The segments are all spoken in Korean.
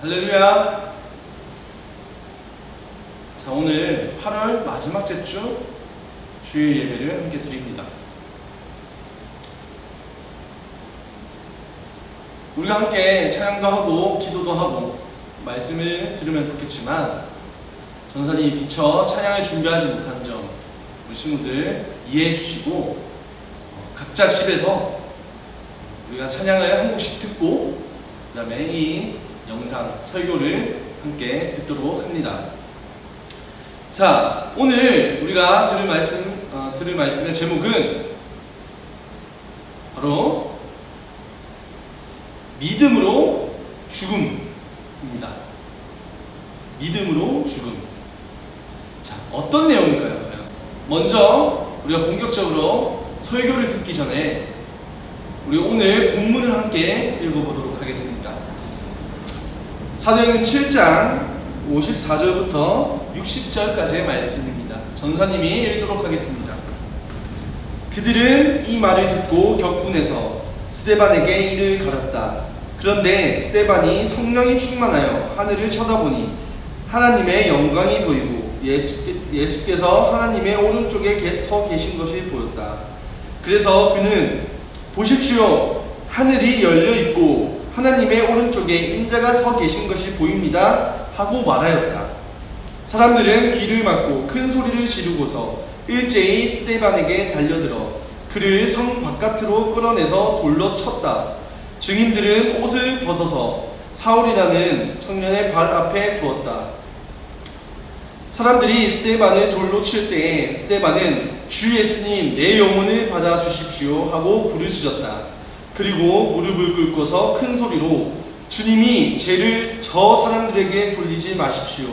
할렐루야. 자, 오늘 8월 마지막 주 주일 예배를 함께 드립니다. 우리가 함께 찬양도 하고 기도도 하고 말씀을 들으면 좋겠지만 전사님이 미처 찬양을 준비하지 못한 점 우리 친구들 이해해 주시고 각자 집에서 우리가 찬양을 한 곡씩 듣고 그 다음에 이 영상 설교를 함께 듣도록 합니다. 자, 오늘 우리가 들을 말씀의 제목은 바로 믿음으로 죽음입니다. 믿음으로 죽음. 자, 어떤 내용일까요? 먼저 우리가 본격적으로 설교를 듣기 전에 우리 오늘 본문을 함께 읽어보도록 하겠습니다. 사도행전 7장 54절부터 60절까지의 말씀입니다. 전사님이 읽도록 하겠습니다. 그들은 이 말을 듣고 격분해서 스데반에게 이를 갈았다. 그런데 스데반이 성령이 충만하여 하늘을 쳐다보니 하나님의 영광이 보이고 예수께서 하나님의 오른쪽에 서 계신 것이 보였다. 그래서 그는 보십시오, 하늘이 열려 있고 하나님의 오른쪽에 인자가 서 계신 것이 보입니다 하고 말하였다. 사람들은 귀를 막고 큰 소리를 지르고서 일제히 스데반에게 달려들어 그를 성 바깥으로 끌어내서 돌로 쳤다. 증인들은 옷을 벗어서 사울이라는 청년의 발 앞에 두었다. 사람들이 스데반을 돌로 칠 때에 스데반은 주 예수님, 내 영혼을 받아 주십시오 하고 부르짖었다. 그리고 무릎을 꿇고서 큰 소리로 주님이 죄를 저 사람들에게 돌리지 마십시오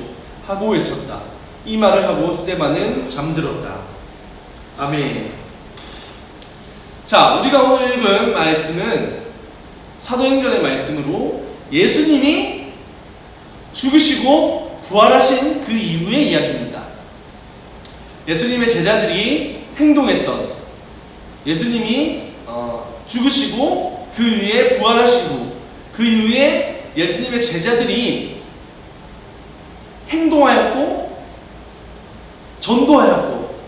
하고 외쳤다. 이 말을 하고 스데반은 잠들었다. 아멘. 자, 우리가 오늘 읽은 말씀은 사도행전의 말씀으로 예수님이 죽으시고 부활하신 그 이후의 이야기입니다. 예수님의 제자들이 행동했던, 예수님이 죽으시고 그 이후에 부활하시고 그 이후에 예수님의 제자들이 행동하였고 전도하였고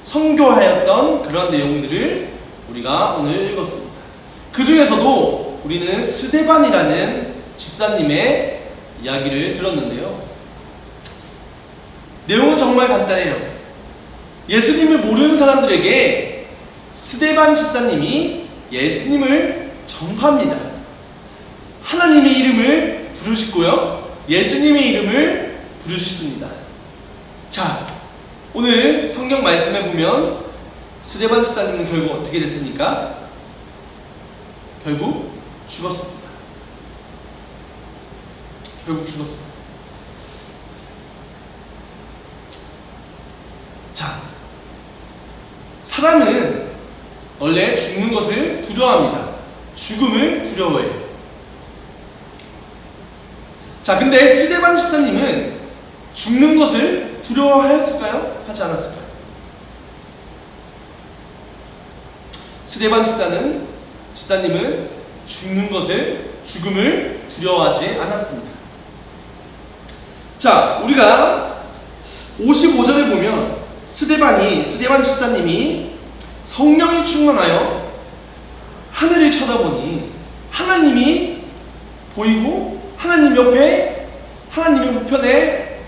선교하였던 그런 내용들을 우리가 오늘 읽었습니다. 그 중에서도 우리는 스데반이라는 집사님의 이야기를 들었는데요. 내용은 정말 간단해요. 예수님을 모르는 사람들에게 스데반 집사님이 예수님을 전파합니다. 하나님의 이름을 부르짖고요, 예수님의 이름을 부르짖습니다. 자, 오늘 성경 말씀에 보면 스데반 집사님은 결국 어떻게 됐습니까? 결국 죽었습니다. 결국 죽었습니다. 자, 사람은 원래 죽는 것을 두려워합니다. 죽음을 두려워해요. 자, 근데 스데반 집사님은 죽는 것을 두려워하였을까요? 하지 않았을까요? 스데반 집사님은 죽음을 두려워하지 않았습니다. 자, 우리가 55절에 보면 스데반 집사님이 성령이 충만하여 하늘을 쳐다보니 하나님이 보이고 하나님 옆에, 하나님의 우편에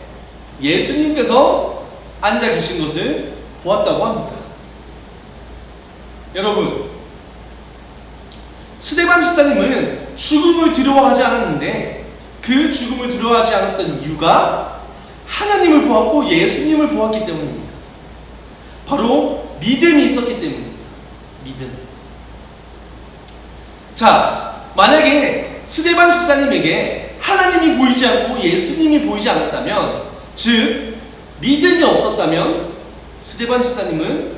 예수님께서 앉아 계신 것을 보았다고 합니다. 여러분, 스데반 집사님은 죽음을 두려워하지 않았는데 그 죽음을 두려워하지 않았던 이유가 하나님을 보았고 예수님을 보았기 때문입니다. 바로 믿음이 있었기 때문입니다. 믿음. 자, 만약에 스데반 집사님에게 하나님이 보이지 않고 예수님이 보이지 않았다면, 즉 믿음이 없었다면 스데반 집사님은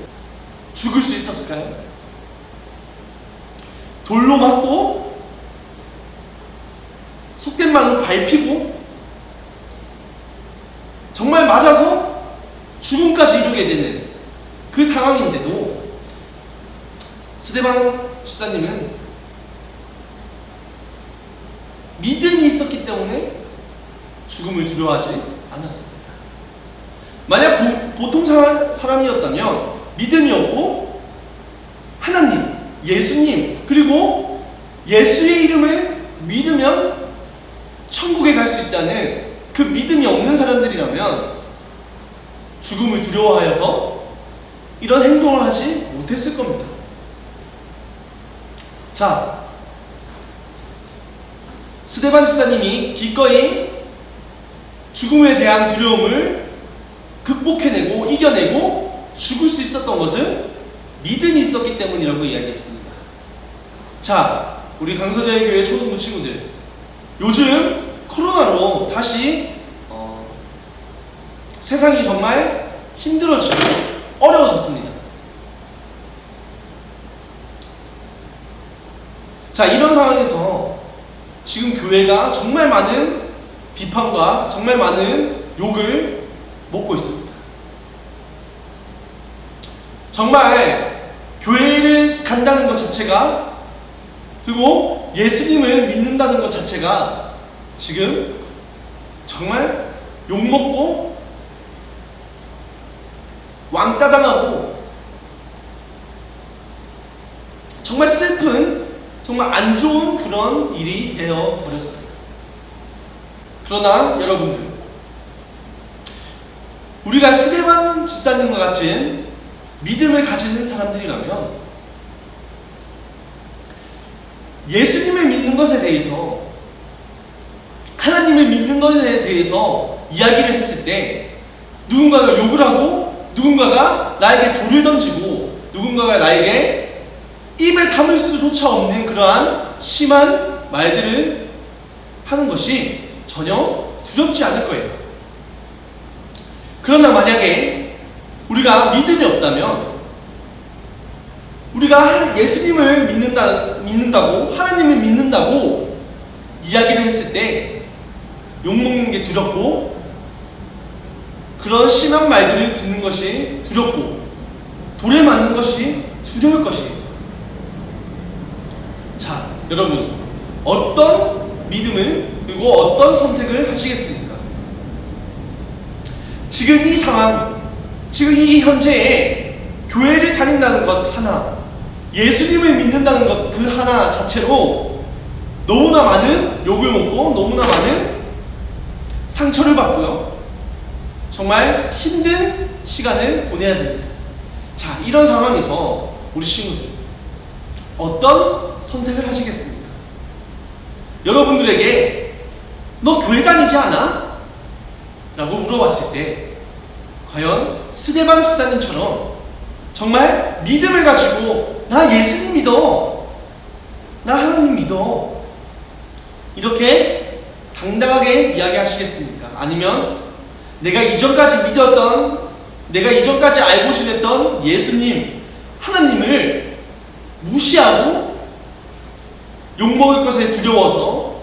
죽을 수 있었을까요? 돌로 맞고 속된 말로 밟히고 정말 맞아서 죽음까지 이루게 되는 그 상황인데도 스데반 집사님은 믿음이 있었기 때문에 죽음을 두려워하지 않았습니다. 만약 보통 사람이었다면 믿음이 없고 하나님, 예수님, 그리고 예수의 이름을 믿으면 천국에 갈 수 있다는 그 믿음이 없는 사람들이라면 죽음을 두려워하여서 이런 행동을 하지 못했을 겁니다. 자, 스데반 집사님이 기꺼이 죽음에 대한 두려움을 극복해내고 이겨내고 죽을 수 있었던 것은 믿음이 있었기 때문이라고 이야기했습니다. 자, 우리 강서자의 교회 초등부 친구들, 요즘 코로나로 다시 세상이 정말 힘들어지고 어려워졌습니다. 자, 이런 상황에서 지금 교회가 정말 많은 비판과 정말 많은 욕을 먹고 있습니다. 정말 교회를 간다는 것 자체가, 그리고 예수님을 믿는다는 것 자체가 지금 정말 욕먹고 왕따당하고 정말 슬픈, 정말 안 좋은 그런 일이 되어 버렸습니다. 그러나 여러분들, 우리가 스데반 집사님과 같은 믿음을 가지는 사람들이라면 예수님을 믿는 것에 대해서, 하나님을 믿는 것에 대해서 이야기를 했을 때 누군가가 욕을 하고 누군가가 나에게 돌을 던지고 누군가가 나에게 입에 담을 수조차 없는 그러한 심한 말들을 하는 것이 전혀 두렵지 않을 거예요. 그러나 만약에 우리가 믿음이 없다면, 우리가 예수님을 믿는다고, 하나님을 믿는다고 이야기를 했을 때 욕먹는 게 두렵고, 그런 심한 말들을 듣는 것이 두렵고, 돌에 맞는 것이 두려울 것이에요. 자, 여러분, 어떤 믿음을, 그리고 어떤 선택을 하시겠습니까? 지금 이 상황, 지금 이 현재에 교회를 다닌다는 것 하나, 예수님을 믿는다는 것 그 하나 자체로 너무나 많은 욕을 먹고 너무나 많은 상처를 받고요, 정말 힘든 시간을 보내야 됩니다. 자, 이런 상황에서 우리 친구들 어떤 선택을 하시겠습니까? 여러분들에게 너 교회 다니지 않아? 라고 물어봤을 때 과연 스데반 집사님처럼 정말 믿음을 가지고 나 예수님 믿어, 나 하나님 믿어, 이렇게 당당하게 이야기하시겠습니까? 아니면 내가 이전까지 믿었던, 내가 이전까지 알고 지냈던 예수님, 하나님을 무시하고 욕먹을 것에 두려워서,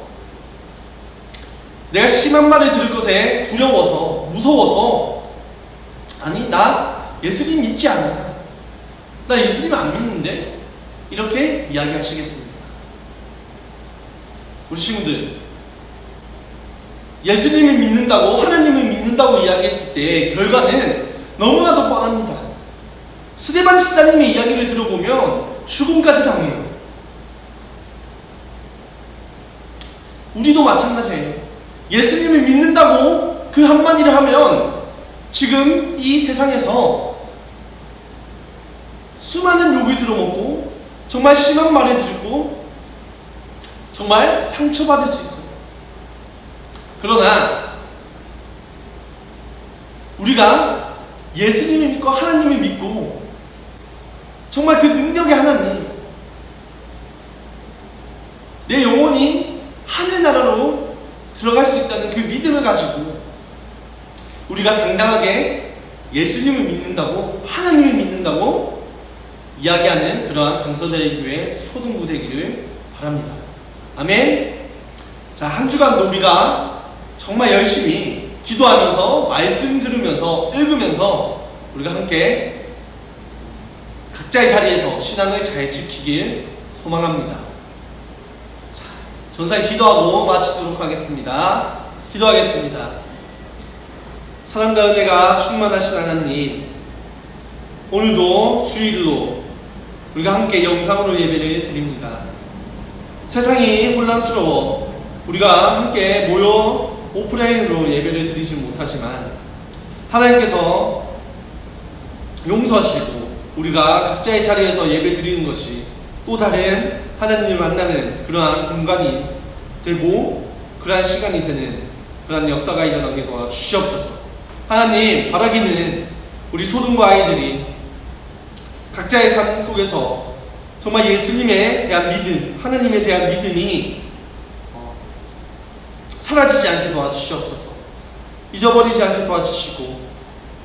내가 심한 말을 들을 것에 두려워서, 무서워서, 아니 나 예수님 믿지 않아, 나 예수님 안 믿는데, 이렇게 이야기하시겠습니다. 우리 친구들, 예수님을 믿는다고, 하나님을 믿는다고 이야기했을 때 결과는 너무나도 뻔합니다. 스데반 집사님의 이야기를 들어보면 죽음까지 당해요. 우리도 마찬가지예요. 예수님을 믿는다고 그 한마디를 하면 지금 이 세상에서 수많은 욕을 들어먹고 정말 심한 말을 듣고 정말 상처받을 수 있어요. 그러나 우리가 예수님을 믿고 하나님을 믿고 정말 그 능력의 하나님, 내 영혼이 하늘나라로 들어갈 수 있다는 그 믿음을 가지고 우리가 당당하게 예수님을 믿는다고, 하나님을 믿는다고 이야기하는 그러한 강서자의 교회 초등부 되기를 바랍니다. 아멘. 자, 한 주간도 우리가 정말 열심히 기도하면서, 말씀 들으면서, 읽으면서 우리가 함께 각자의 자리에서 신앙을 잘 지키길 소망합니다. 자, 전사님 기도하고 마치도록 하겠습니다. 기도하겠습니다. 사랑과 은혜가 충만하신 하나님, 오늘도 주일로 우리가 함께 영상으로 예배를 드립니다. 세상이 혼란스러워 우리가 함께 모여 오프라인으로 예배를 드리지 못하지만 하나님께서 용서하시고 우리가 각자의 자리에서 예배 드리는 것이 또 다른 하나님을 만나는 그러한 공간이 되고 그러한 시간이 되는 그러한 역사가 일어나게 도와주시옵소서. 하나님, 바라기는 우리 초등부 아이들이 각자의 삶 속에서 정말 예수님에 대한 믿음, 하나님에 대한 믿음이 사라지지 않게 도와주시옵소서. 잊어버리지 않게 도와주시고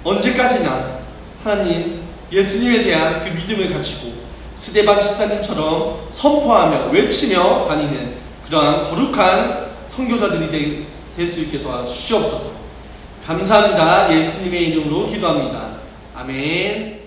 언제까지나 하나님 예수님에 대한 그 믿음을 가지고 스데반 집사님처럼 선포하며 외치며 다니는 그러한 거룩한 선교사들이 될 수 있게 도와주시옵소서. 감사합니다. 예수님의 이름으로 기도합니다. 아멘.